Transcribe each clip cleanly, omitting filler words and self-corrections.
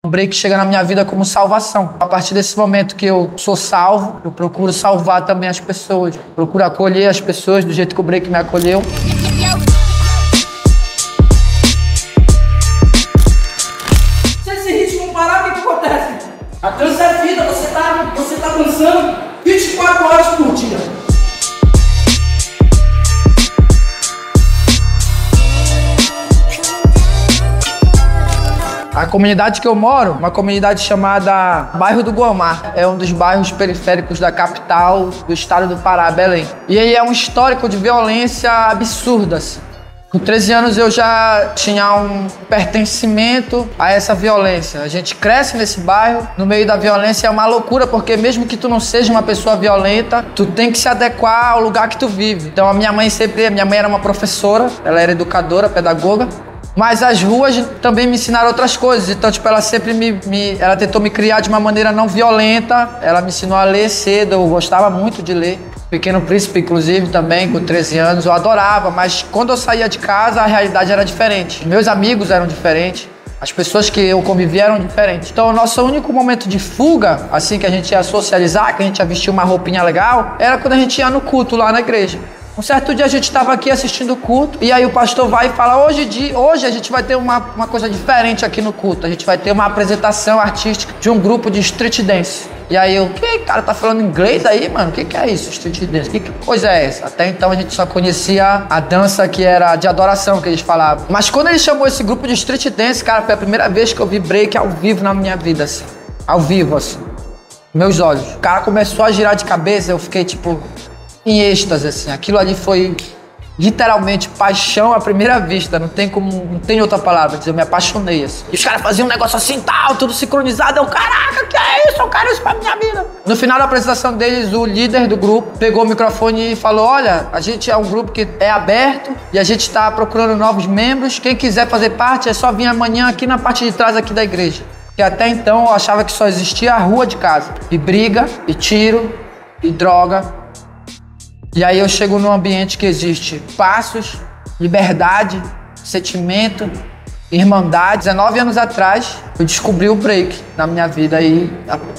O break chega na minha vida como salvação. A partir desse momento que eu sou salvo, eu procuro salvar também as pessoas. Procuro acolher as pessoas do jeito que o break me acolheu. Se esse ritmo parar, o que acontece? A dança é vida, você tá dançando 24 horas por dia. A comunidade que eu moro, uma comunidade chamada Bairro do Guamá, é um dos bairros periféricos da capital do estado do Pará, Belém. E aí é um histórico de violência absurda, assim. Com 13 anos eu já tinha um pertencimento a essa violência. A gente cresce nesse bairro, no meio da violência é uma loucura, porque mesmo que tu não seja uma pessoa violenta, tu tem que se adequar ao lugar que tu vive. Então a minha mãe era uma professora, ela era educadora, pedagoga, mas as ruas também me ensinaram outras coisas. Então, tipo, ela sempre ela tentou me criar de uma maneira não violenta. Ela me ensinou a ler cedo, eu gostava muito de ler. Pequeno Príncipe, inclusive, também, com 13 anos, eu adorava. Mas quando eu saía de casa, a realidade era diferente. Meus amigos eram diferentes. As pessoas que eu convivia eram diferentes. Então, o nosso único momento de fuga, assim que a gente ia socializar, que a gente ia vestir uma roupinha legal, era quando a gente ia no culto lá na igreja. Um certo dia a gente estava aqui assistindo o culto e aí o pastor vai e fala: hoje a gente vai ter uma coisa diferente aqui no culto. A gente vai ter uma apresentação artística de um grupo de street dance. E aí eu, que cara tá falando inglês aí, mano? O que é isso, street dance? Que coisa é essa? Até então a gente só conhecia a dança que era de adoração que eles falavam. Mas quando ele chamou esse grupo de street dance, cara, foi a primeira vez que eu vi break ao vivo na minha vida, assim. Ao vivo, assim. Meus olhos. O cara começou a girar de cabeça, eu fiquei tipo em êxtase, assim. Aquilo ali foi literalmente paixão à primeira vista. Não tem outra palavra. Eu me apaixonei, assim. E os caras faziam um negócio assim, tal, tudo sincronizado. Eu, caraca, que é isso? Eu quero isso pra minha vida. No final da apresentação deles, o líder do grupo pegou o microfone e falou: olha, a gente é um grupo que é aberto e a gente tá procurando novos membros. Quem quiser fazer parte é só vir amanhã aqui na parte de trás aqui da igreja. E até então eu achava que só existia a rua de casa. E briga, e tiro, e droga. E aí eu chego num ambiente que existe passos, liberdade, sentimento, irmandade. 19 anos atrás, eu descobri o break na minha vida e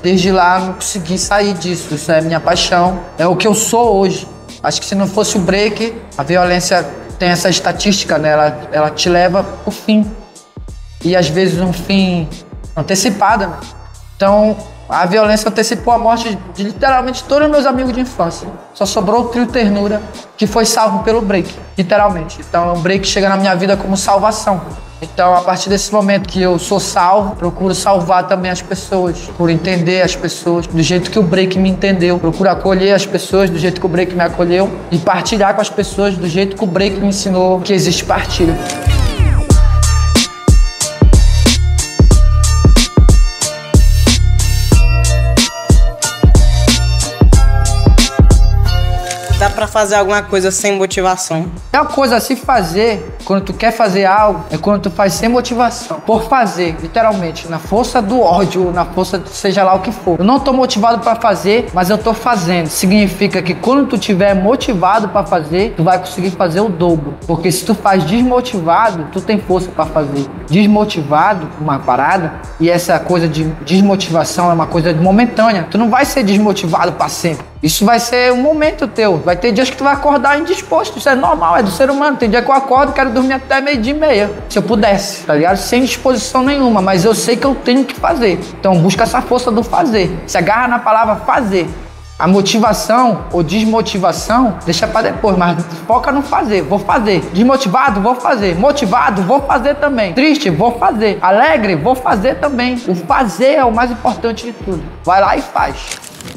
desde lá eu não consegui sair disso. Isso é minha paixão, é o que eu sou hoje. Acho que se não fosse o break, a violência tem essa estatística, né? Ela te leva pro fim. E às vezes um fim antecipado, né? Então, a violência antecipou a morte de literalmente todos os meus amigos de infância. Só sobrou o trio Ternura, que foi salvo pelo break, literalmente. Então, o break chega na minha vida como salvação. Então, a partir desse momento que eu sou salvo, procuro salvar também as pessoas, por entender as pessoas do jeito que o break me entendeu. Procuro acolher as pessoas do jeito que o break me acolheu e partilhar com as pessoas do jeito que o break me ensinou que existe partilha. Dá pra fazer alguma coisa sem motivação? É uma coisa a se fazer, quando tu quer fazer algo, é quando tu faz sem motivação. Por fazer, literalmente, na força do ódio, na força de seja lá o que for. Eu não tô motivado pra fazer, mas eu tô fazendo. Significa que quando tu tiver motivado pra fazer, tu vai conseguir fazer o dobro. Porque se tu faz desmotivado, tu tem força pra fazer. Desmotivado, uma parada, e essa coisa de desmotivação é uma coisa momentânea. Tu não vai ser desmotivado pra sempre. Isso vai ser um momento teu. Vai ter dias que tu vai acordar indisposto. Isso é normal, é do ser humano. Tem dia que eu acordo e quero dormir até 12:30. Se eu pudesse, tá ligado? Sem disposição nenhuma. Mas eu sei que eu tenho que fazer. Então busca essa força do fazer. Se agarra na palavra fazer. A motivação ou desmotivação, deixa pra depois, mas foca no fazer. Vou fazer. Desmotivado, vou fazer. Motivado, vou fazer também. Triste, vou fazer. Alegre, vou fazer também. O fazer é o mais importante de tudo. Vai lá e faz.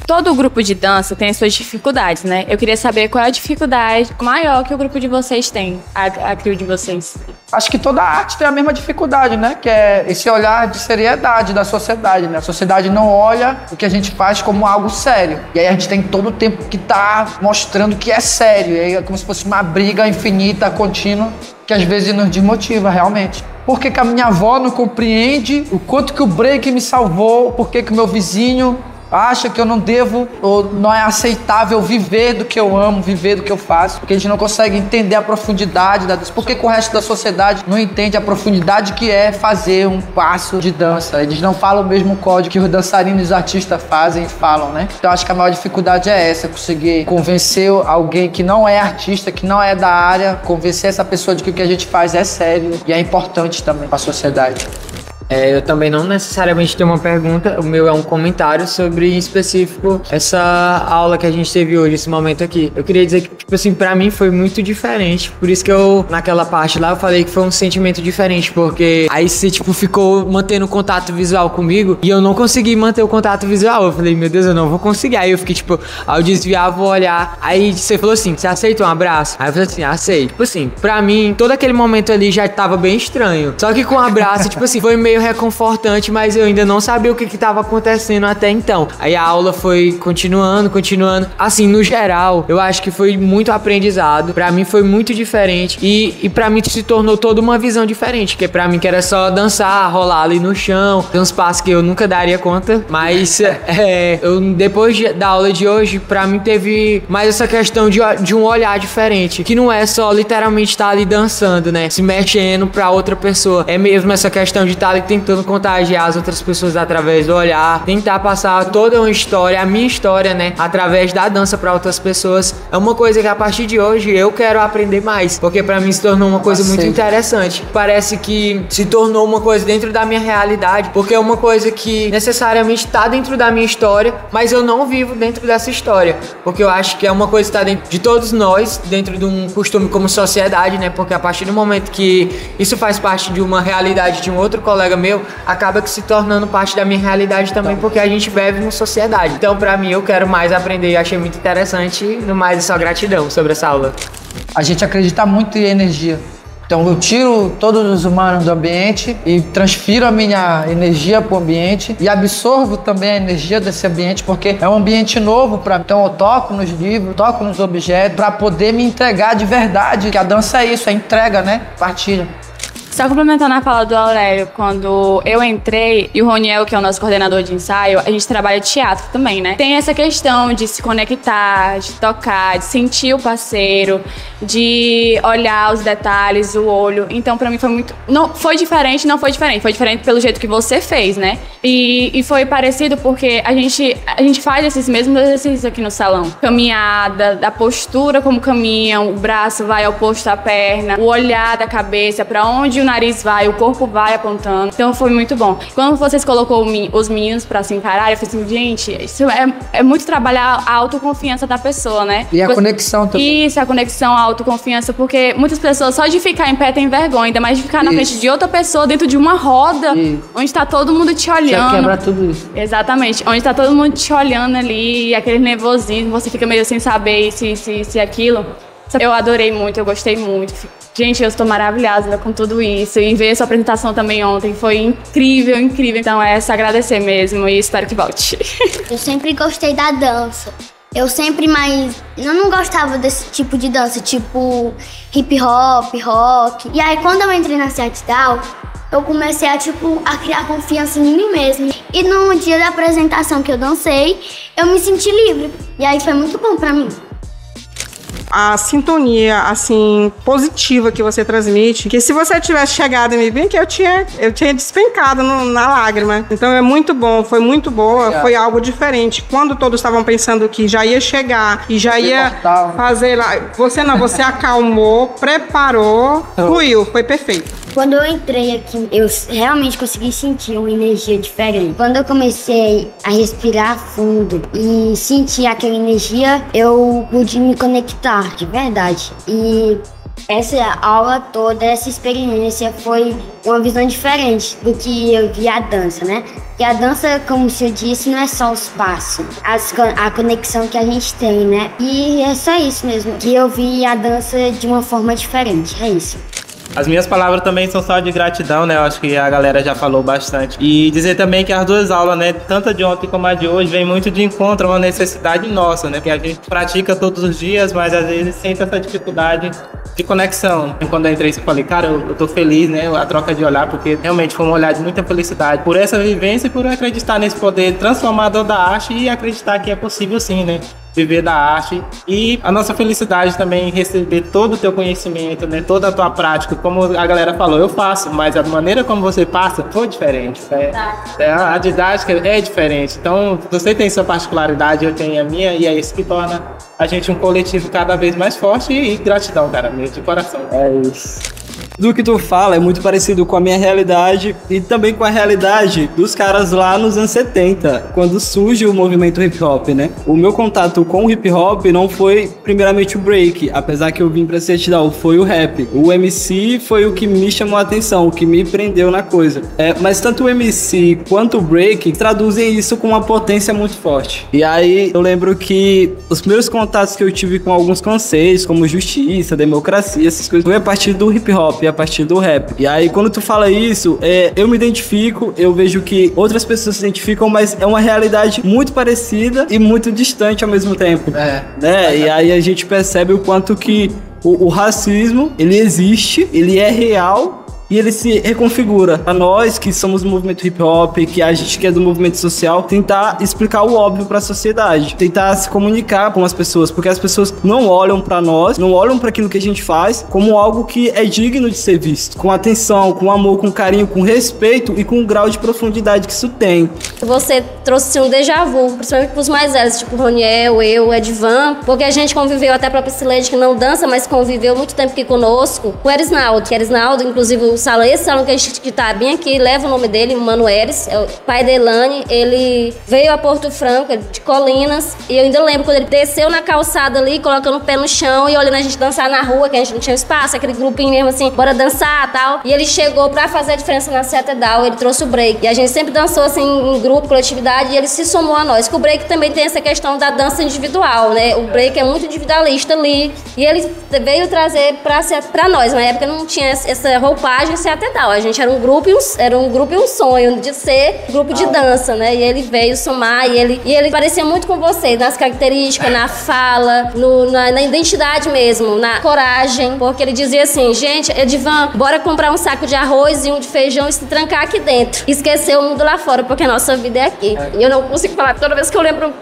Todo grupo de dança tem as suas dificuldades, né? Eu queria saber qual é a dificuldade maior que o grupo de vocês tem, a crew de vocês. Acho que toda arte tem a mesma dificuldade, né? Que é esse olhar de seriedade da sociedade, né? A sociedade não olha o que a gente faz como algo sério. E aí a gente tem todo o tempo que tá mostrando que é sério. E aí é como se fosse uma briga infinita, contínua, que às vezes nos desmotiva, realmente. Por que que a minha avó não compreende o quanto que o break me salvou? Por que que o meu vizinho acha que eu não devo ou não é aceitável viver do que eu amo, viver do que eu faço, porque a gente não consegue entender a profundidade da dança. Por que o resto da sociedade não entende a profundidade que é fazer um passo de dança? Eles não falam o mesmo código que os dançarinos e os artistas fazem e falam, né? Então acho que a maior dificuldade é essa, conseguir convencer alguém que não é artista, que não é da área, convencer essa pessoa de que o que a gente faz é sério e é importante também para a sociedade. Eu também não necessariamente tenho uma pergunta, o meu é um comentário sobre, em específico, essa aula que a gente teve hoje, esse momento aqui. Eu queria dizer que, tipo assim, pra mim foi muito diferente, por isso que eu, naquela parte lá, eu falei que foi um sentimento diferente, porque aí você, tipo, ficou mantendo contato visual comigo e eu não consegui manter o contato visual. Eu falei, meu Deus, eu não vou conseguir. Aí eu fiquei, tipo, ao desviar, vou olhar. Aí você falou assim, você aceita um abraço? Aí eu falei assim, aceito. Tipo assim, pra mim, todo aquele momento ali já tava bem estranho. Só que com o abraço, tipo assim, foi meio reconfortante, mas eu ainda não sabia o que tava acontecendo até então. Aí a aula foi continuando. Assim, no geral, eu acho que foi muito aprendizado. Pra mim foi muito diferente e pra mim se tornou toda uma visão diferente, que pra mim que era só dançar, rolar ali no chão, tem uns passos que eu nunca daria conta, mas depois da aula de hoje, pra mim teve mais essa questão de um olhar diferente, que não é só literalmente estar ali dançando, né, se mexendo pra outra pessoa, é mesmo essa questão de estar ali tentando contagiar as outras pessoas através do olhar, tentar passar toda uma história, a minha história, né, através da dança para outras pessoas. É uma coisa que a partir de hoje eu quero aprender mais, porque para mim se tornou uma coisa muito interessante. Parece que se tornou uma coisa dentro da minha realidade, porque é uma coisa que necessariamente está dentro da minha história, mas eu não vivo dentro dessa história, porque eu acho que é uma coisa que está dentro de todos nós, dentro de um costume como sociedade, né, porque a partir do momento que isso faz parte de uma realidade de um outro colega meu, acaba que se tornando parte da minha realidade também, porque a gente vive em sociedade. Então, pra mim, eu quero mais aprender e achei muito interessante. No mais, só gratidão sobre essa aula. A gente acredita muito em energia. Então, eu tiro todos os humanos do ambiente e transfiro a minha energia para o ambiente e absorvo também a energia desse ambiente, porque é um ambiente novo para mim. Então, eu toco nos livros, toco nos objetos para poder me entregar de verdade, que a dança é isso, é entrega, né? Partilha. Só complementando a fala do Aurélio, quando eu entrei, e o Roniel, que é o nosso coordenador de ensaio, a gente trabalha teatro também, né? Tem essa questão de se conectar, de tocar, de sentir o parceiro, de olhar os detalhes, o olho. Então, pra mim foi muito... Não foi diferente. Foi diferente pelo jeito que você fez, né? E foi parecido porque a gente faz esses mesmos exercícios aqui no salão. Caminhada, da postura como caminham, o braço vai oposto à perna, o olhar da cabeça, pra onde o nariz vai, o corpo vai apontando. Então foi muito bom. Quando vocês colocou os meninos pra se encarar, eu falei assim, gente, isso é muito trabalhar a autoconfiança da pessoa, né? E a conexão também. Isso, a conexão, a autoconfiança, porque muitas pessoas só de ficar em pé tem vergonha, ainda mais de ficar na frente de outra pessoa dentro de uma roda, onde tá todo mundo te olhando. Já quebra tudo isso. Exatamente. Onde tá todo mundo te olhando ali, aquele nervosismo, você fica meio sem saber se aquilo. Eu adorei muito, eu gostei muito. Gente, eu estou maravilhada com tudo isso. E ver sua apresentação também ontem foi incrível. Então é só agradecer mesmo e espero que volte. Eu sempre gostei da dança. Eu não gostava desse tipo de dança, tipo hip hop, rock. E aí quando eu entrei na Ciatidal, eu comecei a criar confiança em mim mesma. E no dia da apresentação que eu dancei, eu me senti livre. E aí foi muito bom pra mim. A sintonia, assim, positiva que você transmite, que se você tivesse chegado e me visto, que eu tinha despencado na lágrima. Então é muito bom, foi muito boa, foi algo diferente. Quando todos estavam pensando que já ia chegar e já ia fazer lá, você acalmou, preparou, fluiu, foi perfeito. Quando eu entrei aqui, eu realmente consegui sentir uma energia diferente. Quando eu comecei a respirar fundo e sentir aquela energia, eu pude me conectar, de verdade. E essa aula toda, essa experiência foi uma visão diferente do que eu vi a dança, né? E a dança, como eu disse, não é só os passos, a conexão que a gente tem, né? E é só isso mesmo, que eu vi a dança de uma forma diferente, é isso. As minhas palavras também são só de gratidão, né? Eu acho que a galera já falou bastante. E dizer também que as duas aulas, né? Tanto a de ontem como a de hoje, vem muito de encontro a uma necessidade nossa, né? Que a gente pratica todos os dias, mas às vezes sente essa dificuldade de conexão. Quando eu entrei, eu falei, cara, eu tô feliz, né? A troca de olhar, porque realmente foi um olhar de muita felicidade por essa vivência e por acreditar nesse poder transformador da arte e acreditar que é possível sim, né? Viver da arte e a nossa felicidade também em receber todo o teu conhecimento, né? Toda a tua prática, como a galera falou, eu faço, mas a maneira como você passa foi diferente. A didática é diferente. Então, você tem sua particularidade, eu tenho a minha, e é isso que torna a gente um coletivo cada vez mais forte e gratidão, cara, mesmo, de coração. É isso. Do que tu fala é muito parecido com a minha realidade e também com a realidade dos caras lá nos anos 70, quando surge o movimento hip hop, né? O meu contato com o hip hop não foi primeiramente o break, apesar que eu vim pra Setidal, foi o rap. O MC foi o que me chamou a atenção, o que me prendeu na coisa. Mas tanto o MC quanto o break traduzem isso com uma potência muito forte. E aí eu lembro que os meus contatos que eu tive com alguns conceitos, como justiça, democracia, essas coisas, foi a partir do hip hop, a partir do rap. E aí quando tu fala isso, eu me identifico, eu vejo que outras pessoas se identificam, mas é uma realidade muito parecida e muito distante ao mesmo tempo. Né? E aí a gente percebe o quanto que o racismo, ele existe, ele é real, e ele se reconfigura. Pra nós que somos do movimento hip hop, que a gente que é do movimento social, tentar explicar o óbvio pra sociedade, tentar se comunicar com as pessoas, porque as pessoas não olham pra nós, não olham pra aquilo que a gente faz como algo que é digno de ser visto, com atenção, com amor, com carinho, com respeito e com o grau de profundidade que isso tem. Você trouxe um déjà vu, principalmente pros mais velhos, tipo o Roniel, eu, o Edvan, porque a gente conviveu, até a própria Cileide, que não dança, mas conviveu muito tempo aqui conosco, com o Erisnaldo, que Erisnaldo, inclusive, esse salão que a gente tá bem aqui, leva o nome dele, Mano Eres, é o pai da Elane. Ele veio a Porto Franco, de Colinas, e eu ainda lembro quando ele desceu na calçada ali, colocando o pé no chão e olhando a gente dançar na rua, que a gente não tinha espaço, aquele grupinho mesmo assim, bora dançar e tal. E ele chegou pra fazer a diferença na Setedal, ele trouxe o break. E a gente sempre dançou assim em grupo, coletividade, e ele se somou a nós. Que o break também tem essa questão da dança individual, né? O break é muito individualista ali, e ele veio trazer pra nós. Na época não tinha essa roupagem Setedal. A gente era um grupo e um sonho de ser grupo de dança, né? E ele veio somar e ele parecia muito com você, nas características, na fala, na identidade mesmo, na coragem, porque ele dizia assim, gente, Edvan, bora comprar um saco de arroz e um de feijão e se trancar aqui dentro. Esquecer o mundo lá fora, porque a nossa vida é aqui. E eu não consigo falar, toda vez que eu lembro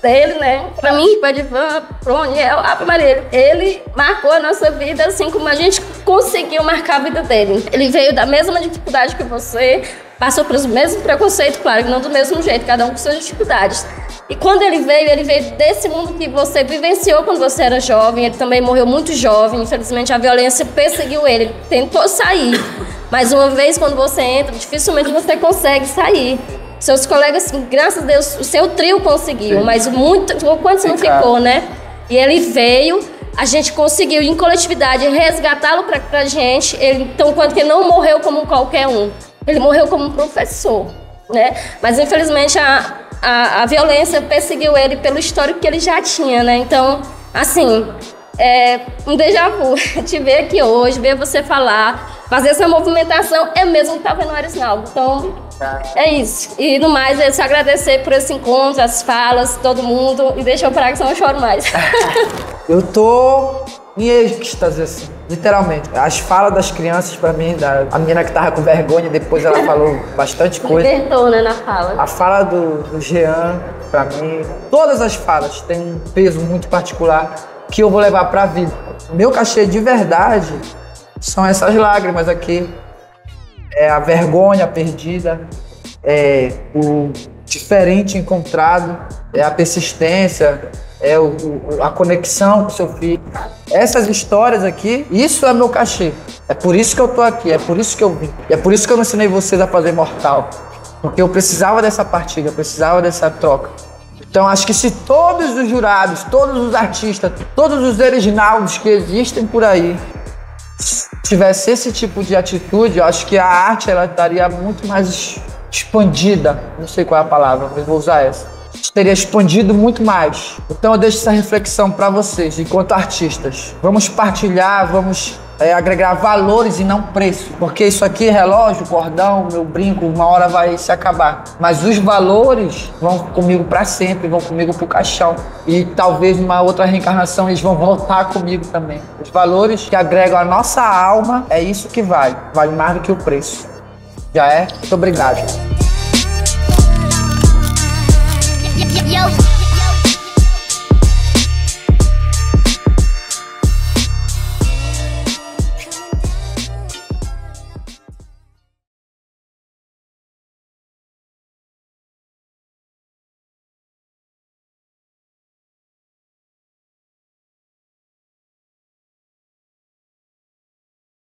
dele, né? Pra mim, pro Edvan, pro Roniel, pro Maria, ele marcou a nossa vida assim como a gente conseguiu marcar a vida dele. Ele veio da mesma dificuldade que você, passou pelos mesmos preconceitos, claro, que não do mesmo jeito, cada um com suas dificuldades. E quando ele veio desse mundo que você vivenciou quando você era jovem, ele também morreu muito jovem, infelizmente a violência perseguiu ele, tentou sair, mas uma vez quando você entra, dificilmente você consegue sair. Seus colegas, graças a Deus, o seu trio conseguiu, mas quantos não ficou, né? E ele veio, a gente conseguiu, em coletividade, resgatá-lo pra gente. Então, quanto que ele não morreu como qualquer um, ele morreu como um professor, né? Mas, infelizmente, a violência perseguiu ele pelo histórico que ele já tinha, né? Então, assim, um déjà vu. Te ver aqui hoje, ver você falar, fazer essa movimentação, é mesmo que tá vendo o Erisnaldo. Então, é isso. E no mais, é só agradecer por esse encontro, as falas, todo mundo. E deixa eu parar que senão eu choro mais. Eu tô em êxtase, assim, literalmente. As falas das crianças, pra mim, a menina que tava com vergonha, depois ela falou bastante coisa. Libertou, né, na fala. A fala do Jean, pra mim, todas as falas têm um peso muito particular que eu vou levar pra vida. Meu cachê de verdade são essas lágrimas aqui. É a vergonha perdida, é o diferente encontrado, é a persistência, é a conexão com o seu filho. Essas histórias aqui, isso é meu cachê. É por isso que eu tô aqui, é por isso que eu vim. E é por isso que eu não ensinei vocês a fazer Mortal. Porque eu precisava dessa partilha, eu precisava dessa troca. Então acho que se todos os jurados, todos os artistas, todos os Erisnaldos que existem por aí, tivesse esse tipo de atitude, eu acho que a arte ela estaria muito mais expandida. Não sei qual é a palavra, mas vou usar essa. Teria expandido muito mais. Então eu deixo essa reflexão para vocês, enquanto artistas. Vamos partilhar, vamos é agregar valores e não preço. Porque isso aqui, relógio, cordão, meu brinco, uma hora vai se acabar. Mas os valores vão comigo para sempre, vão comigo pro caixão. E talvez numa outra reencarnação eles vão voltar comigo também. Os valores que agregam a nossa alma, é isso que vale. Vale mais do que o preço. Já é? Muito obrigado.